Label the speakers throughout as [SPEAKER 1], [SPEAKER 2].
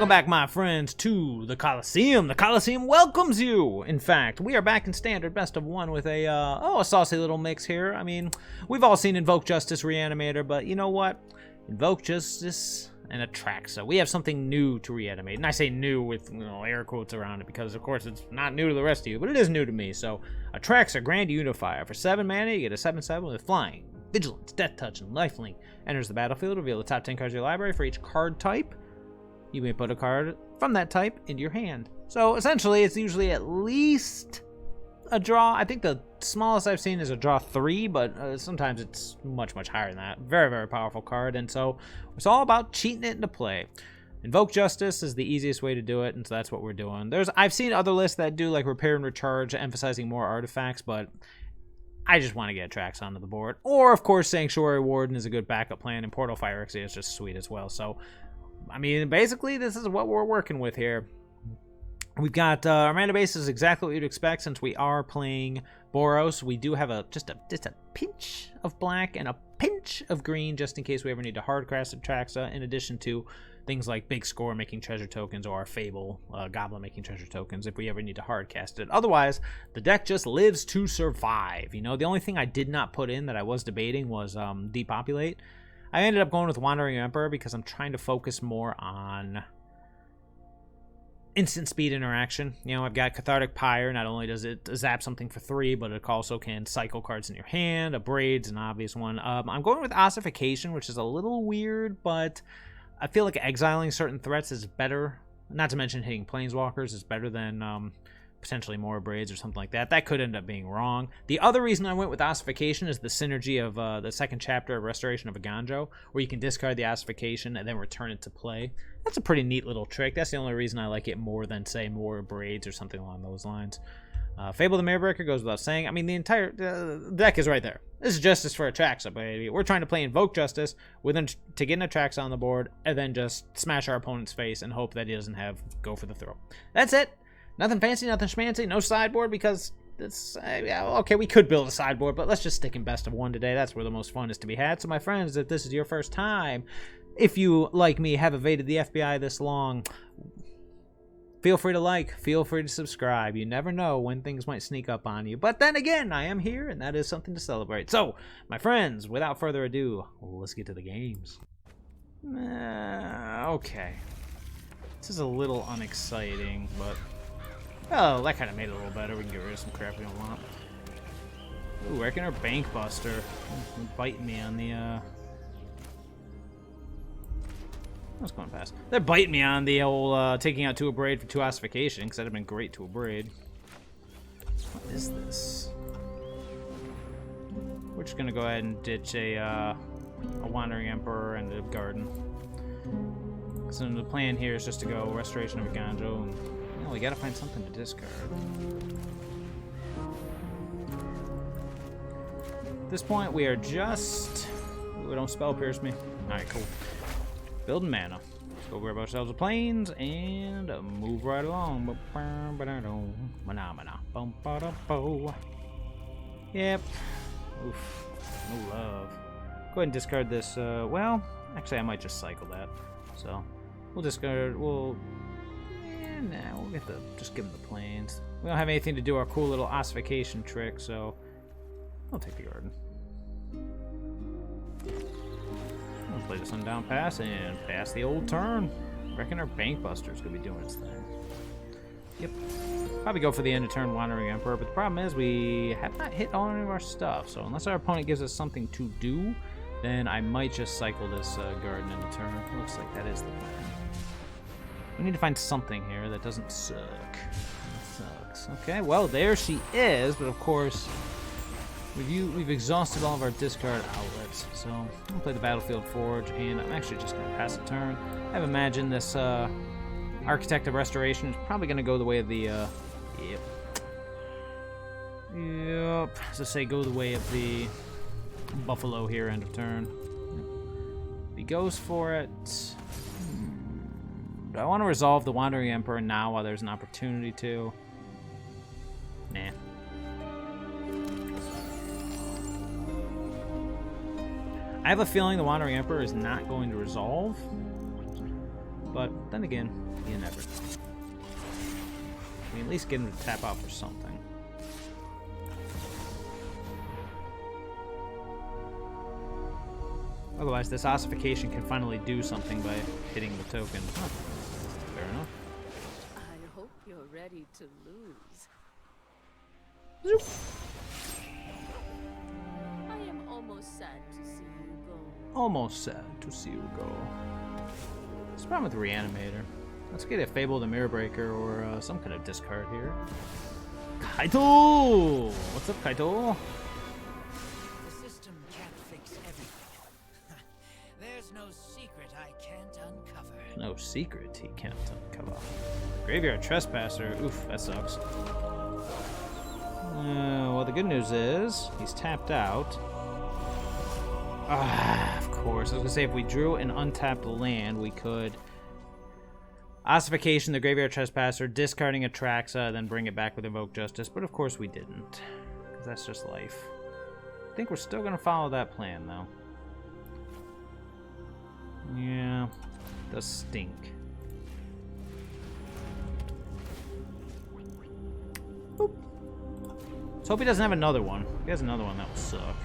[SPEAKER 1] Welcome back, my friends, to the Coliseum. The Coliseum welcomes you. In fact, we are back in standard best of one with a saucy little mix here. I mean, we've all seen Invoke Justice, Reanimator, but you know what? Invoke Justice and ATRAXA. We have something new to reanimate. And I say new with air quotes around it because, of course, it's not new to the rest of you, but it is new to me. So, ATRAXA Grand Unifier. For 7 mana, you get a 7/7 with Flying, Vigilance, Death Touch, and Lifelink. Enters the battlefield. Reveal the top 10 cards of your library. For each card type, you may put a card from that type into your hand. So, essentially, it's usually at least a draw. I think the smallest I've seen is a draw 3, but sometimes it's much, much higher than that. Very, very powerful card, and so it's all about cheating it into play. Invoke Justice is the easiest way to do it, and so that's what we're doing. I've seen other lists that do like Repair and Recharge, emphasizing more artifacts, but I just want to get ATRAXA onto the board. Or, of course, Sanctuary Warden is a good backup plan, and Portal Phyrexia is just sweet as well. So, I mean, basically, this is what we're working with here. We've got our mana base is exactly what you'd expect since we are playing Boros. We do have just a pinch of black and a pinch of green just in case we ever need to hardcast ATRAXA, in addition to things like Big Score making treasure tokens or Fable Goblin making treasure tokens if we ever need to hardcast it. Otherwise, the deck just lives to survive. You know, the only thing I did not put in that I was debating was Depopulate. I ended up going with Wandering Emperor because I'm trying to focus more on instant speed interaction. You know, I've got Cathartic Pyre. Not only does it zap something for 3, but it also can cycle cards in your hand. Abrade's an obvious one. I'm going with Ossification, which is a little weird, but I feel like exiling certain threats is better. Not to mention hitting Planeswalkers is better than potentially more Abrades or something like that. That could end up being wrong. The other reason I went with Ossification is the synergy of the second chapter of Restoration of Aganjo, where you can discard the Ossification and then return it to play. That's a pretty neat little trick. That's the only reason I like it more than, say, more Abrades or something along those lines. Fable the Mirrorbreaker goes without saying. I mean, the entire deck is right there. This is Justice for ATRAXA, baby. We're trying to play Invoke Justice to get an ATRAXA on the board and then just smash our opponent's face and hope that he doesn't go for the throw. That's it. Nothing fancy, nothing schmancy, no sideboard because it's, okay, we could build a sideboard, but let's just stick in best of one today. That's where the most fun is to be had. So my friends, if this is your first time, if you, like me, have evaded the FBI this long, feel free to like, feel free to subscribe. You never know when things might sneak up on you. But then again, I am here, and that is something to celebrate. So, my friends, without further ado, let's get to the games. Okay. This is a little unexciting, but oh, that kind of made it a little better. We can get rid of some crap we don't want. Ooh, Reckoner Bankbuster. Biting me on the, What's going past? They're biting me on the old, taking out 2 Abrade for 2 Ossification, because that'd have been great to Abrade. What is this? We're just gonna go ahead and ditch a Wandering Emperor and a Garden. So the plan here is just to go Restoration of Aganjo and we gotta find something to discard. At this point, we are just... Ooh, don't spell pierce me. Alright, cool. Building mana. Let's go grab ourselves a plains and move right along. Yep. Oof. No love. Go ahead and discard this. Well, actually, I might just cycle that. So, we'll discard... Nah, we'll just give him the plains. We don't have anything to do our cool little Ossification trick, so I'll take the Garden. I'll play the Sundown Pass and pass the old turn. Reckon our Bankbuster's gonna be doing its thing. Yep. Probably go for the end of turn Wandering Emperor, but the problem is we have not hit on any of our stuff, so unless our opponent gives us something to do, then I might just cycle this Garden into turn. Looks like that is the plan. We need to find something here that doesn't suck. That sucks. Okay, well, there she is, but of course, we've exhausted all of our discard outlets. So, I'm going to play the Battlefield Forge, and I'm actually just going to pass a turn. I've imagined this Architect of Restoration is probably going to go the way of the... Yep. As I say, go the way of the Buffalo here, end of turn. If he goes for it... Do I want to resolve the Wandering Emperor now while there's an opportunity to? Nah. I have a feeling the Wandering Emperor is not going to resolve. But then again, you never know. I mean, at least get him to tap out for something. Otherwise, this ossification can finally do something by hitting the token. Huh. Fair enough.
[SPEAKER 2] I hope you're ready to lose.
[SPEAKER 1] Zoop.
[SPEAKER 2] I am almost sad to see you go.
[SPEAKER 1] Almost sad to see you go. What's the problem with Reanimator? Let's get a Fable the Mirror Breaker or some kind of discard here. Kaito! What's up, Kaito?
[SPEAKER 3] The system can't fix everything. There's no secret I can't uncover.
[SPEAKER 1] No secret he can't uncover. Graveyard Trespasser. Oof, that sucks. Well, the good news is he's tapped out. Ah, of course. I was gonna say if we drew an untapped land, we could ossification the Graveyard Trespasser, discarding ATRAXA, then bring it back with Invoke Justice. But of course we didn't, because that's just life. I think we're still gonna follow that plan, though. Yeah, it does stink. Boop. Let's hope he doesn't have another one. If he has another one, that will suck.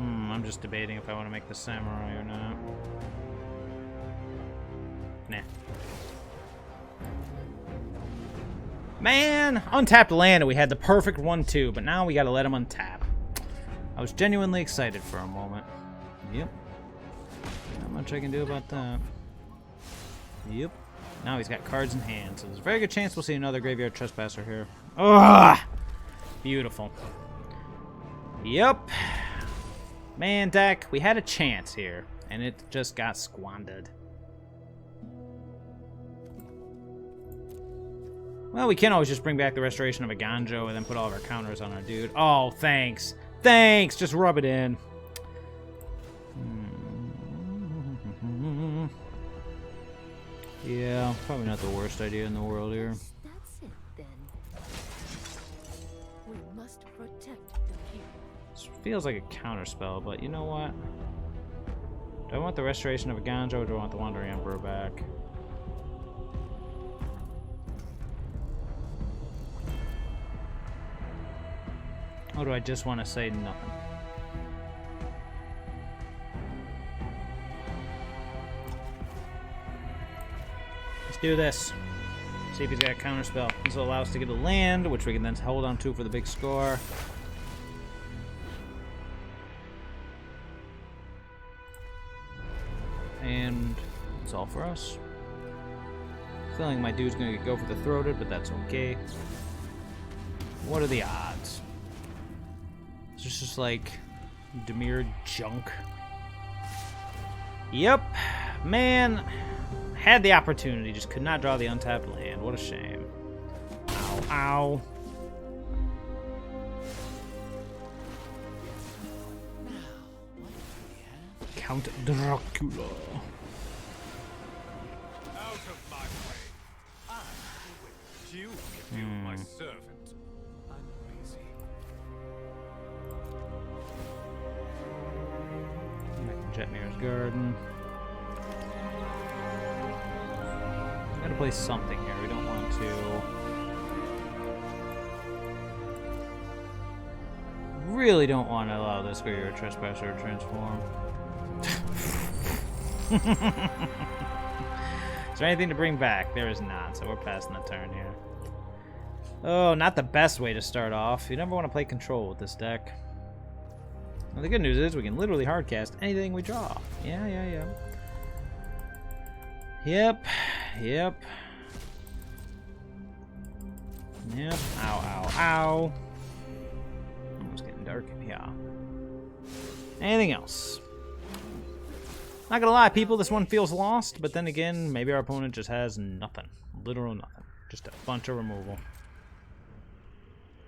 [SPEAKER 1] I'm just debating if I want to make the Samurai or not. Nah. Man, untapped land, and we had the perfect 1-2, but now we gotta let him untap. I was genuinely excited for a moment. Yep. Not much I can do about that. Yep. Now he's got cards in hand, so there's a very good chance we'll see another Graveyard Trespasser here. Ugh! Beautiful. Yep. Man, deck, we had a chance here, and it just got squandered. Well, we can always just bring back the Restoration of a Ganjo and then put all of our counters on our dude. Oh, thanks. Thanks! Just rub it in. Yeah, probably not the worst idea in the world here.
[SPEAKER 2] That's it, then. We must protect the people.
[SPEAKER 1] This feels like a counterspell, but you know what? Do I want the Restoration of a Ganjo or do I want the Wandering Emperor back? Or do I just want to say nothing? Let's do this. See if he's got a counterspell. This will allow us to get a land, which we can then hold on to for the big score. And that's all for us. Feeling my dude's gonna go for the throated, but that's okay. What are the odds? It's just like Demir junk. Yep, man, had the opportunity, just could not draw the untapped land. What a shame. Ow, ow. Count Dracula.
[SPEAKER 4] Out of my way. I will you if you my servant. I'm busy.
[SPEAKER 1] Jetmir's Garden. Gotta play something here. We don't want to. Really don't want to allow this Graveyard Trespasser to transform. Is there anything to bring back? There is not, so we're passing the turn here. Oh, not the best way to start off. You never want to play control with this deck. Well, the good news is we can literally hardcast anything we draw. Yeah. Yep. Ow. Oh, it's getting dark in here. Anything else? Not gonna lie, people, this one feels lost, but then again, maybe our opponent just has nothing. Literal nothing. Just a bunch of removal.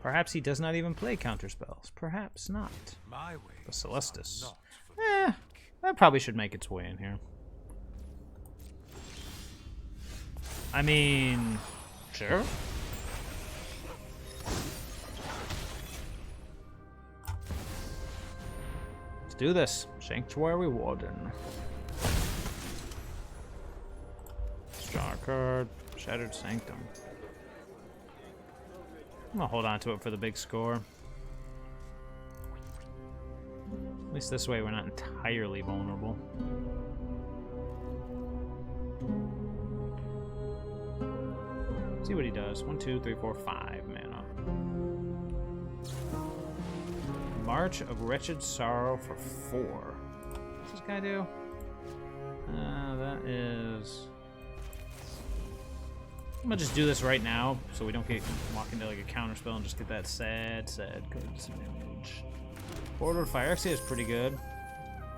[SPEAKER 1] Perhaps he does not even play counterspells. Perhaps not.
[SPEAKER 4] My way.
[SPEAKER 1] The Celestis. That probably should make its way in here. I mean, sure. do this. Sanctuary Warden. Draw a card. Shattered Sanctum. I'm gonna hold on to it for the big score. At least this way we're not entirely vulnerable. See what he does. 1, 2, 3, 4, 5 mana. March of Wretched Sorrow for 4. What's this guy do? That is... I'm gonna just do this right now so we don't walk into like a counterspell and just get that sad cards damage. Portal to Phyrexia is pretty good.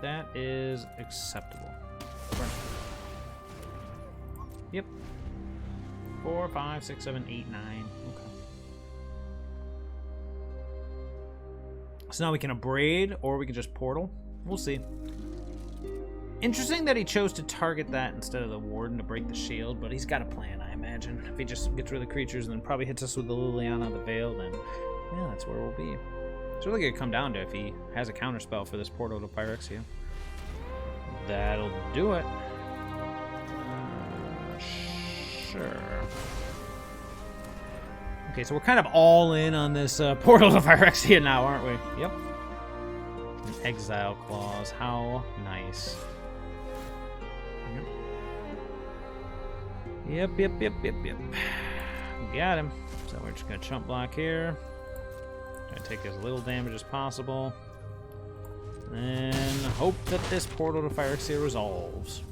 [SPEAKER 1] That is acceptable. Yep. 4, 5, 6, 7, 8, 9. Okay. So now we can abrade or we can just portal. We'll see. Interesting that he chose to target that instead of the warden to break the shield, but he's got a plan, I imagine. If he just gets rid of the creatures and then probably hits us with the Liliana the Veil, then yeah, that's where we'll be. It's really gonna come down to if he has a counterspell for this portal to Phyrexia. That'll do it. Sure. Okay, so we're kind of all in on this portal to Phyrexia now, aren't we? Yep. An exile clause. How nice. Yep. Got him. So we're just gonna chump block here. Try to take as little damage as possible. And hope that this portal to Phyrexia resolves.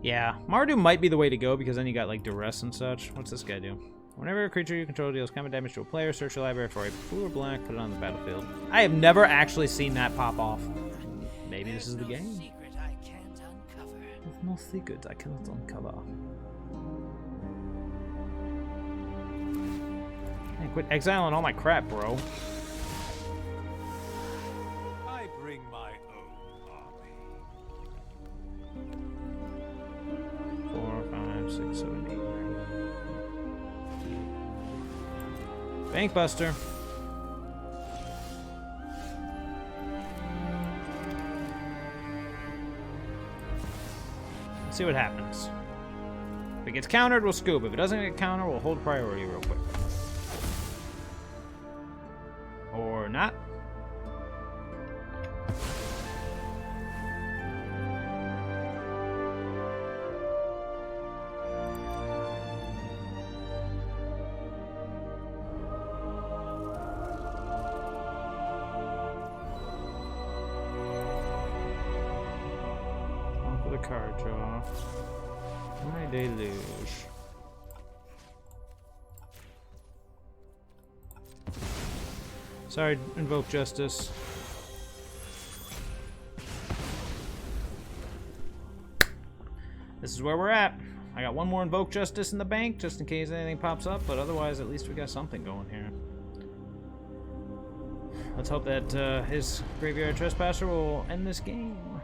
[SPEAKER 1] Yeah, Mardu might be the way to go because then you got like duress and such. What's this guy do? Whenever a creature you control deals combat damage to a player, search your library for a blue or black, put it on the battlefield. I have never actually seen that pop off. Maybe this is the game.
[SPEAKER 3] Secret I can't uncover.
[SPEAKER 1] There's no secret I cannot uncover. Man, quit exiling all my crap, bro.
[SPEAKER 4] I bring my own army.
[SPEAKER 1] 4, 5, 6, 7, 8, 9. Bankbuster. Let's see what happens. If it gets countered, we'll scoop. If it doesn't get countered, we'll hold priority real quick. Or not. On for the card draw. My deluge. Sorry, invoke justice. This is where we're at. I got one more invoke justice in the bank just in case anything pops up, but otherwise at least we got something going here. Let's hope that his graveyard trespasser will end this game.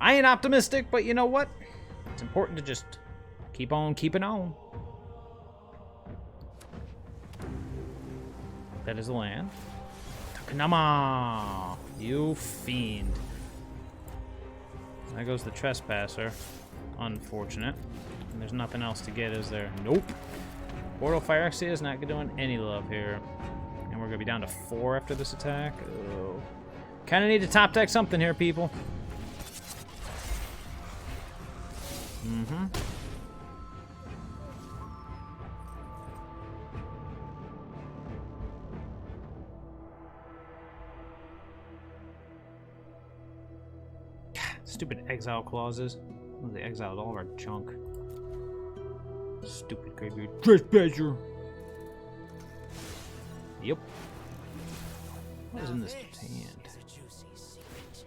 [SPEAKER 1] I ain't optimistic, but you know what? It's important to just keep on keeping on. That is the land. Takanama! You fiend. There goes the trespasser. Unfortunate. And there's nothing else to get, is there? Nope. Portal Phyrexia is not doing any love here. And we're going to be down to 4 after this attack. Oh. Kind of need to top deck something here, people. Mm-hmm. Stupid exile clauses. They exiled all of our junk. Stupid graveyard trespasser. Yep. What is in this hand?
[SPEAKER 3] Is a juicy secret.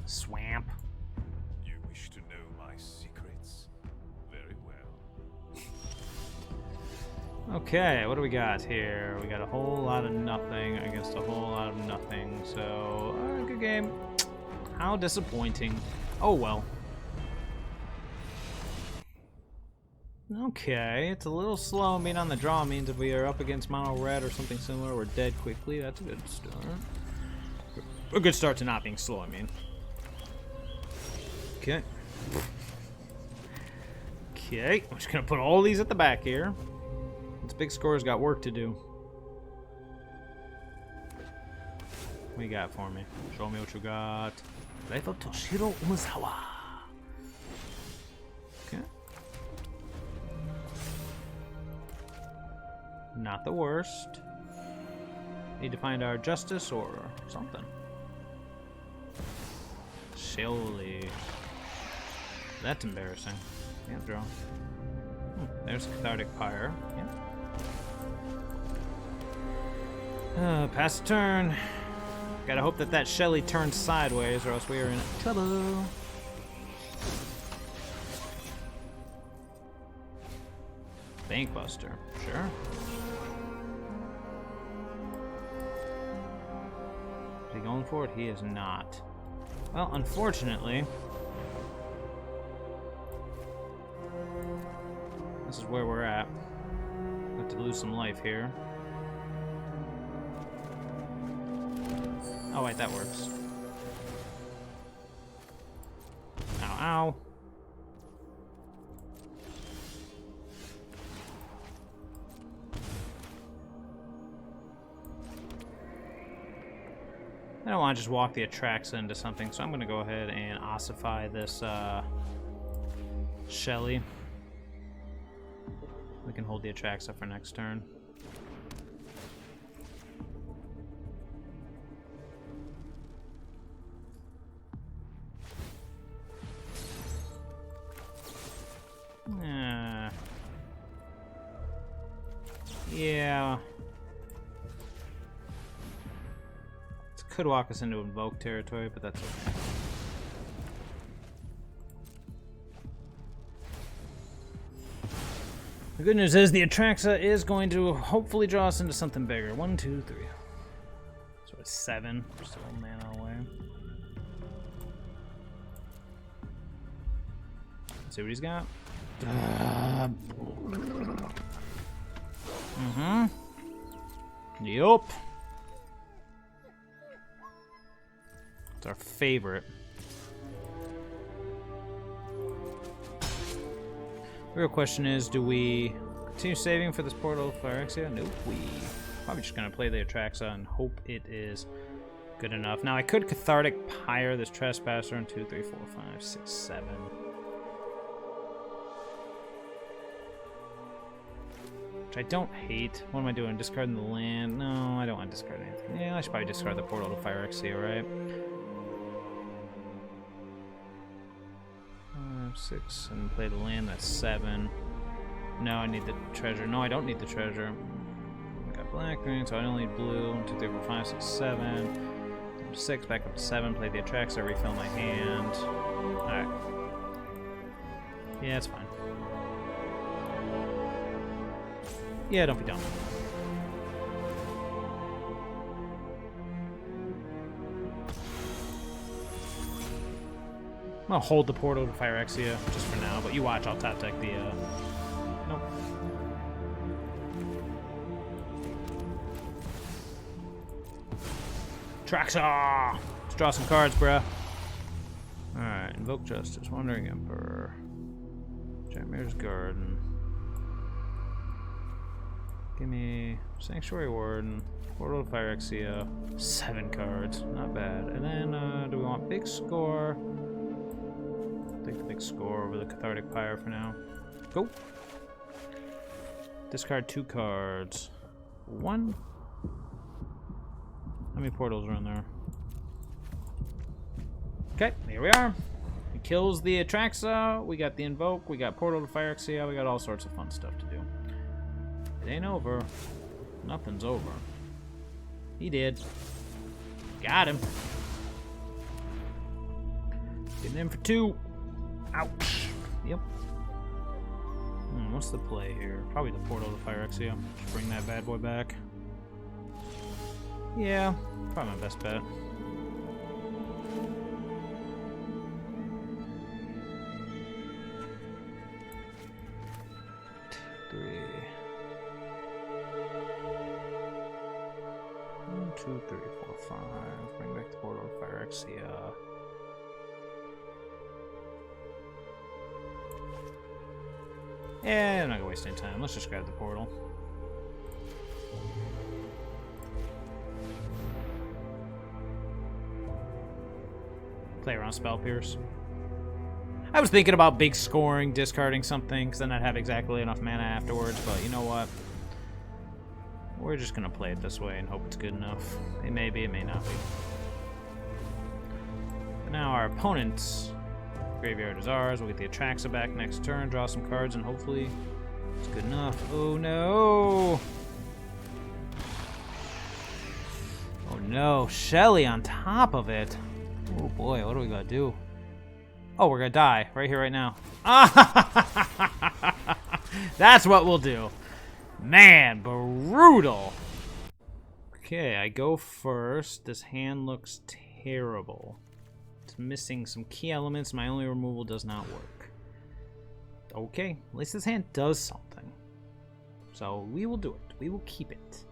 [SPEAKER 1] Swamp.
[SPEAKER 4] You wish to know my secrets? Very well.
[SPEAKER 1] Okay, what do we got here? We got a whole lot of nothing against a whole lot of nothing. So, good game. How disappointing. Oh well. Okay, it's a little slow. Being on the draw means if we are up against mono red or something similar, we're dead quickly. That's a good start. A good start to not being slow, I mean. Okay. Okay, I'm just gonna put all these at the back here. This big score's got work to do. What you got for me? Show me what you got. Life of Toshiro Umazawa. Okay. Not the worst. Need to find our justice or something. Surely. That's embarrassing. Can't draw. There's Cathartic Pyre. Yeah. Pass the turn. Gotta hope that that Shelly turns sideways, or else we are in trouble. Bankbuster, sure. Is he going for it? He is not. Well, unfortunately, this is where we're at. Have to lose some life here. Oh wait, that works. Ow, ow. I don't want to just walk the ATRAXA into something, so I'm going to go ahead and ossify this Shelly. We can hold the ATRAXA for next turn. Yeah. This could walk us into Invoke territory, but that's okay. The good news is the ATRAXA is going to hopefully draw us into something bigger. 1, 2, 3. So it's 7. We're still a mana away. Let's see what he's got. Yup. It's our favorite. The real question is, do we continue saving for this portal of Phyrexia? Nope. We probably just gonna play the ATRAXA and hope it is good enough. Now I could Cathartic Pyre this Trespasser in 2, 3, 4, 5, 6, 7. I don't hate. What am I doing? Discarding the land? No, I don't want to discard anything. Yeah, I should probably discard the portal to Phyrexia, right? 5, 6, and play the land. That's 7. No, I need the treasure. No, I don't need the treasure. I got black green, so I don't need blue. 1, 2, 3, 4, 5, 6, 7. 6, back up to 7. Play the ATRAXA, refill my hand. Alright. Yeah, it's fine. Yeah, don't be dumb. I'm gonna hold the portal to Phyrexia just for now, but you watch, I'll top deck the, nope. ATRAXA! Let's draw some cards, bruh. Alright, Invoke Justice, Wandering Emperor. Jamir's Garden. Give me Sanctuary Warden, Portal to Phyrexia, 7 cards, not bad. And then, do we want big score? Take the big score over the Cathartic Pyre for now. Go! Discard 2 cards. 1. How many portals are in there? Okay, here we are. It kills the ATRAXA, we got the Invoke, we got Portal to Phyrexia, we got all sorts of fun stuff to do. It ain't over. Nothing's over. He did. Got him. Getting in for 2. Ouch. Yep. What's the play here? Probably the Portal to Phyrexia. Just bring that bad boy back. Yeah, probably my best bet. 2, 3, 4, 5. Bring back the portal of Phyrexia. Yeah, I'm not gonna waste any time. Let's just grab the portal. Play around Spell Pierce. I was thinking about big scoring, discarding something, because then I'd have exactly enough mana afterwards, but you know what? We're just gonna play it this way and hope it's good enough. It may be, it may not be. But now our opponent's graveyard is ours. We'll get the ATRAXA back next turn, draw some cards, and hopefully it's good enough. Oh no! Oh no, Shelly on top of it. Oh boy, what do we gotta do? Oh, we're gonna die right here, right now. That's what we'll do. Man, brutal. Okay, I go first. This hand looks terrible. It's missing some key elements. My only removal does not work. Okay, at least this hand does something. So we will do it. We will keep it.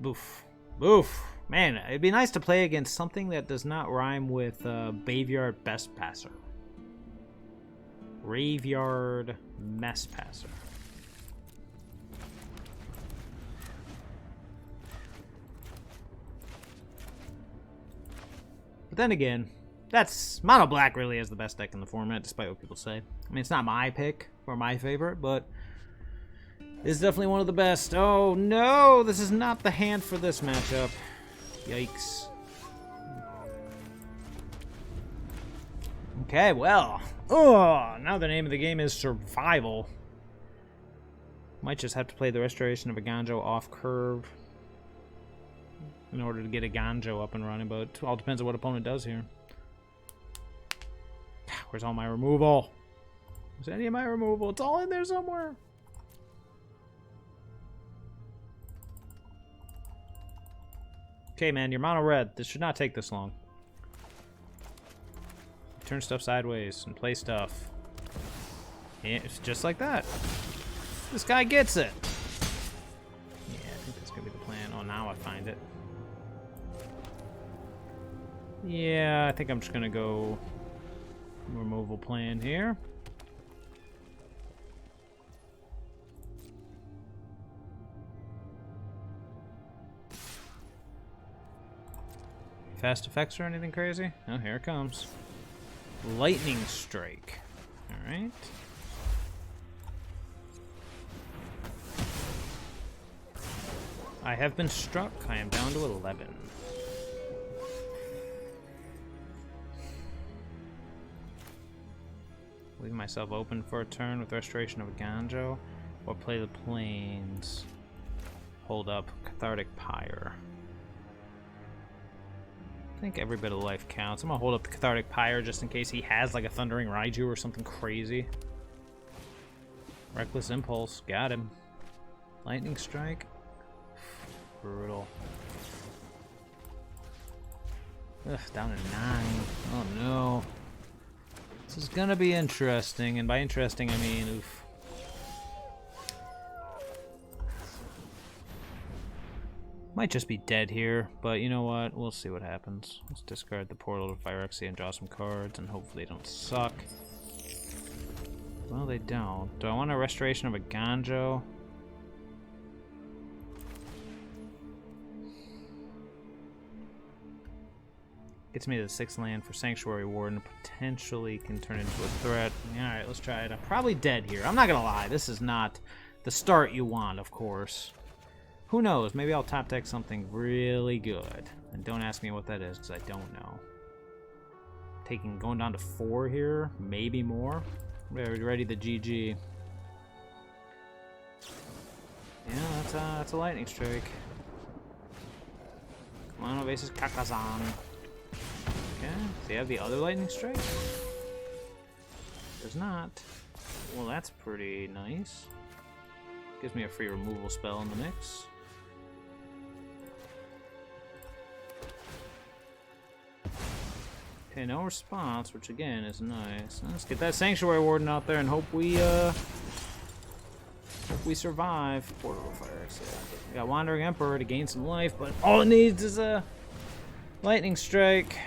[SPEAKER 1] Boof. Boof. Man, it'd be nice to play against something that does not rhyme with Graveyard Best Passer. Graveyard Mess Passer. But then again, that's Mono Black really is the best deck in the format, despite what people say. I mean, it's not my pick or my favorite, but it's definitely one of the best. Oh no, this is not the hand for this matchup. Yikes. Okay, well. Oh, now the name of the game is Survival. Might just have to play the Restoration of a Ganjo off curve in order to get a Ganjo up and running, but it all depends on what opponent does here. Where's all my removal? Where's any of my removal? It's all in there somewhere. Okay, man, you're mono red. This should not take this long. Turn stuff sideways and play stuff. Yeah, it's just like that. This guy gets it. Yeah, I think that's gonna be the plan. Oh, now I find it. Yeah, I think I'm just gonna go removal plan here. Fast effects or anything crazy? Oh, here it comes. Lightning Strike. Alright. I have been struck. I am down to 11. Leave myself open for a turn with Restoration of a Ganjo, or play the Plains. Hold up Cathartic Pyre. I think every bit of life counts. I'm gonna hold up the Cathartic Pyre just in case he has like a Thundering Raiju or something crazy. Reckless Impulse, got him. Lightning Strike, brutal. Ugh, down to 9. Oh no. This is gonna be interesting, and by interesting I mean oof. Might just be dead here, but you know what? We'll see what happens. Let's discard the portal to Phyrexia and draw some cards, and hopefully they don't suck. Well, they don't. Do I want a Restoration of a Ganjo? Gets me to the 6th land for Sanctuary Warden. Potentially can turn into a threat. Alright, let's try it. I'm probably dead here. I'm not gonna lie. This is not the start you want, of course. Who knows? Maybe I'll top deck something really good. And don't ask me what that is, because I don't know. Going down to 4 here. Maybe more. Ready the GG. Yeah, that's a Lightning Strike. Come on, Oasis Kakazan. Okay, does he have the other Lightning Strike? Does not. Well, that's pretty nice. Gives me a free removal spell in the mix. Okay, no response, which again is nice. Let's get that Sanctuary Warden out there and hope we we survive. Portal Phyrexia. We got Wandering Emperor to gain some life, but all it needs is a lightning strike.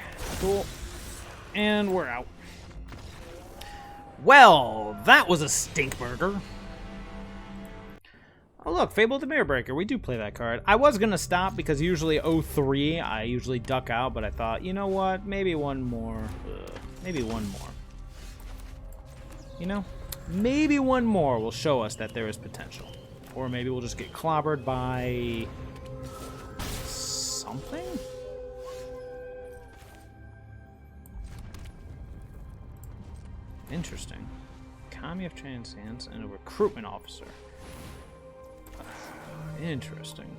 [SPEAKER 1] Cool. And we're out. Well, that was a stink burger. Oh look, Fable the Mirror Breaker. We do play that card. I was gonna stop because usually 03 I usually duck out, but I thought, you know what? Maybe one more. Maybe one more. You know? Maybe one more will show us that there is potential. Or maybe we'll just get clobbered by something? Interesting. Kami of Transience and a recruitment officer. Interesting.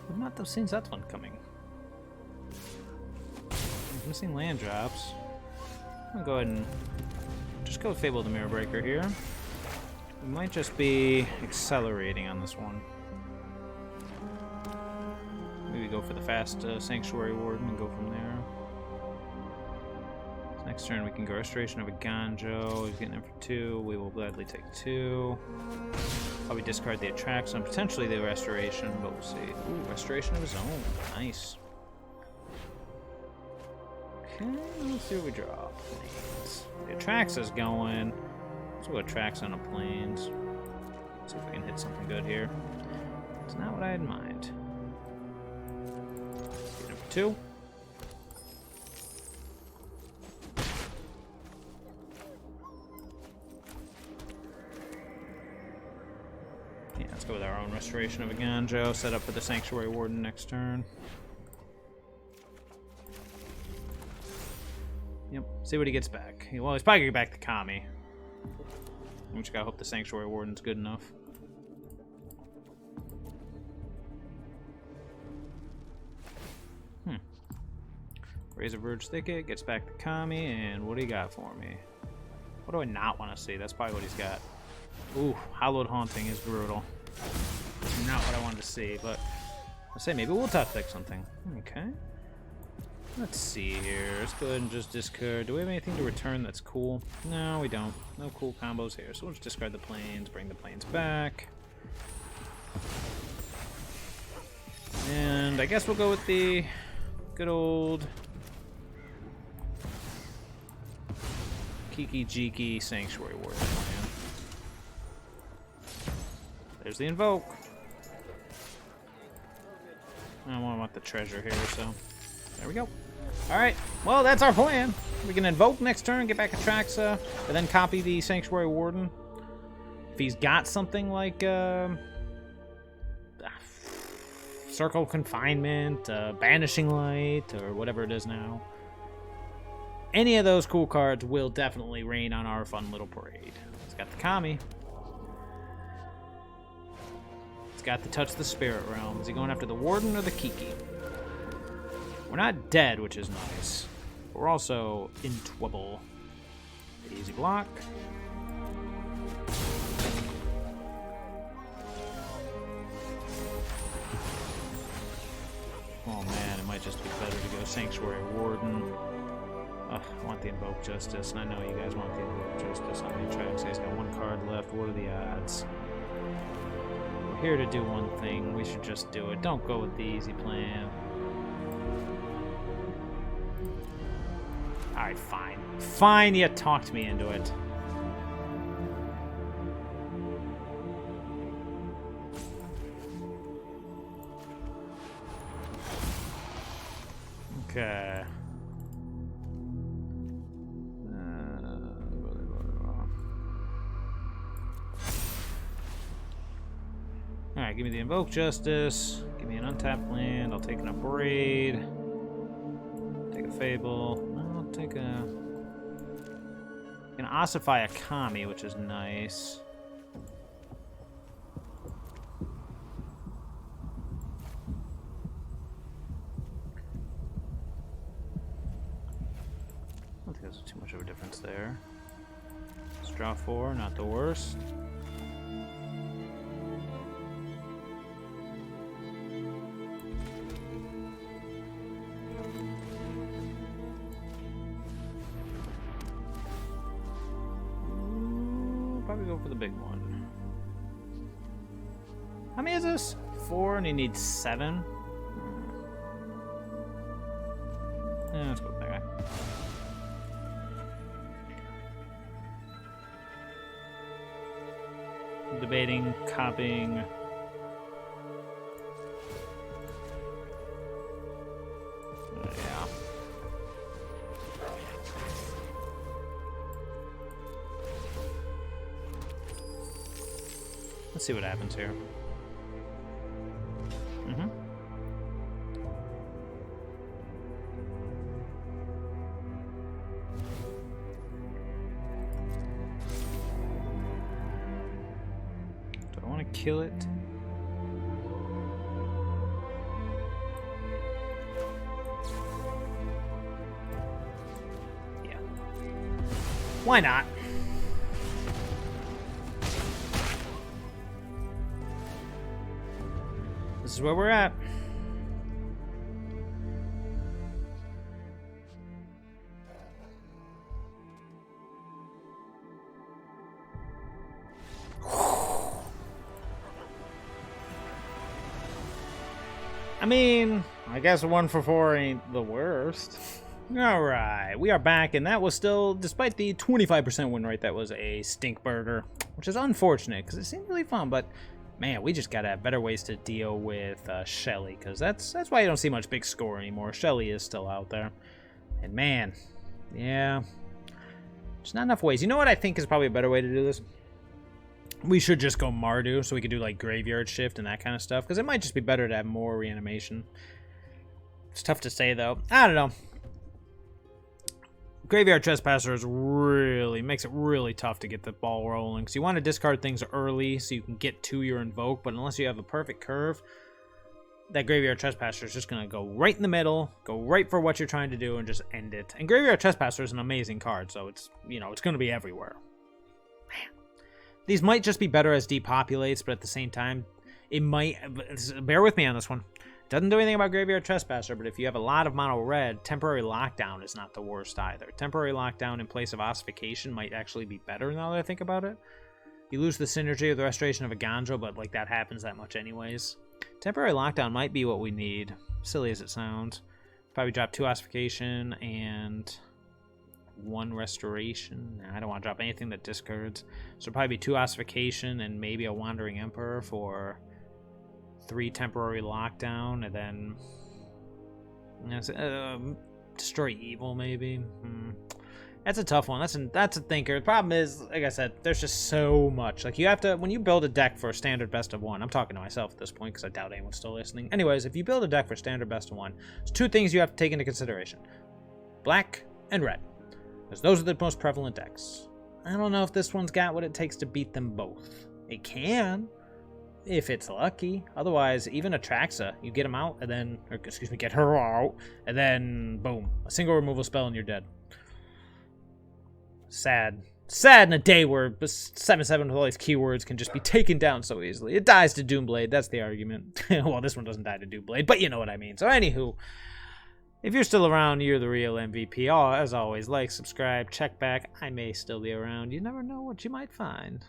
[SPEAKER 1] I've not seen that one coming. Missing land drops. I'm gonna go ahead and just go with Fable the Mirror Breaker here. We might just be accelerating on this one. Maybe go for the fast Sanctuary Warden and go from there. Next turn we can go Restoration of a Ganjo. He's getting in for 2. We will gladly take 2. Probably discard the ATRAXA and potentially the Restoration, but we'll see. Ooh, Restoration of his own. Nice. Okay, let's see what we draw. Plains. The ATRAXA's going. Let's go ATRAXA on a Plains. See if we can hit something good here. It's not what I had in mind. Get in for 2. Let's go with our own Restoration of a Ganjo, set up for the Sanctuary Warden next turn. Yep, see what he gets back. Well, he's probably going to get back the Kami. We just gotta hope the Sanctuary Warden's good enough. Razor Verge Thicket, gets back the Kami, and what do you got for me? What do I not want to see? That's probably what he's got. Ooh, Hallowed Haunting is brutal. Not what I wanted to see, but I'll say maybe we'll top deck something. Okay. Let's see here. Let's go ahead and just discard. Do we have anything to return that's cool? No, we don't. No cool combos here. So we'll just discard the Plains, bring the Plains back. And I guess we'll go with the good old Kiki Jiki Sanctuary Warden plan. There's the Invoke. I want the treasure here, so there we go. Alright, well, that's our plan. We can Invoke next turn, get back ATRAXA, and then copy the Sanctuary Warden. If he's got something like Circle Confinement, Banishing Light, or whatever it is now, any of those cool cards will definitely rain on our fun little parade. It's got the Kami. It's got the Touch the Spirit Realm. Is he going after the Warden or the Kiki? We're not dead, which is nice. But we're also in trouble. Easy block. Oh man, it might just be better to go Sanctuary Warden. Ugh, I want the Invoke Justice, and I know you guys want the Invoke Justice on the ATRAXA. He's got 1 card left. What are the odds? We're here to do one thing. We should just do it. Don't go with the easy plan. Alright, fine. Fine, you talked me into it. Okay. Alright, give me the Invoke Justice. Give me an untapped land. I'll take an Upbraid. Take a Fable. I'll take a... I can ossify a Kami, which is nice. I don't think there's too much of a difference there. Let's draw 4, not the worst. go for the big one. How many is this? 4, and he needs 7. Yeah, let's go with that guy. Debating, copying. Yeah. Let's see what happens here. Do I want to kill it? Yeah. Why not? This is where we're at. I mean, I guess 1 for 4 ain't the worst. Alright, we are back, and that was still, despite the 25% win rate, that was a stink burger, which is unfortunate, because it seemed really fun, but man, we just gotta have better ways to deal with Shelly, because that's why you don't see much big score anymore. Shelly is still out there. And man, yeah, there's not enough ways. You know what I think is probably a better way to do this? We should just go Mardu, so we could do like Graveyard Shift and that kind of stuff, because it might just be better to have more reanimation. It's tough to say, though. I don't know. Graveyard Trespasser is really makes it really tough to get the ball rolling, because you want to discard things early so you can get to your invoke, but unless you have a perfect curve, that Graveyard Trespasser is just going to go right in the middle, go right for what you're trying to do, and just end it. And Graveyard Trespasser is an amazing card, so it's, you know, it's going to be everywhere. Man. These might just be better as depopulates, but at the same time, it might... Bear with me on this one. Doesn't do anything about Graveyard Trespasser, but if you have a lot of mono red, Temporary Lockdown is not the worst either. Temporary Lockdown in place of Ossification might actually be better now that I think about it. You lose the synergy of the Restoration of a Ganjo, but like that happens that much anyways. Temporary Lockdown might be what we need, silly as it sounds. Probably drop 2 Ossification and 1 Restoration. Nah, I don't want to drop anything that discards. So probably be 2 Ossification and maybe a Wandering Emperor for 3 Temporary Lockdown, and then Destroy Evil maybe. That's a tough one. That's a thinker. The problem is, like I said, there's just so much. Like, you have to, when you build a deck for a standard best of 1, I'm talking to myself at this point because I doubt anyone's still listening. Anyways, if you build a deck for standard best of 1, there's 2 things you have to take into consideration: black and red, because those are the most prevalent decks. I don't know if this one's got what it takes to beat them both. It can, if it's lucky. Otherwise, even ATRAXA, you get them out, and then, or excuse me, get her out, and then boom, a single removal spell and you're dead. Sad. Sad in a day where 7/7 with all these keywords can just be taken down so easily. It dies to Doomblade, that's the argument. Well, this one doesn't die to Doomblade, but you know what I mean. So anywho, if you're still around, you're the real MVP. As always, like, subscribe, check back. I may still be around. You never know what you might find.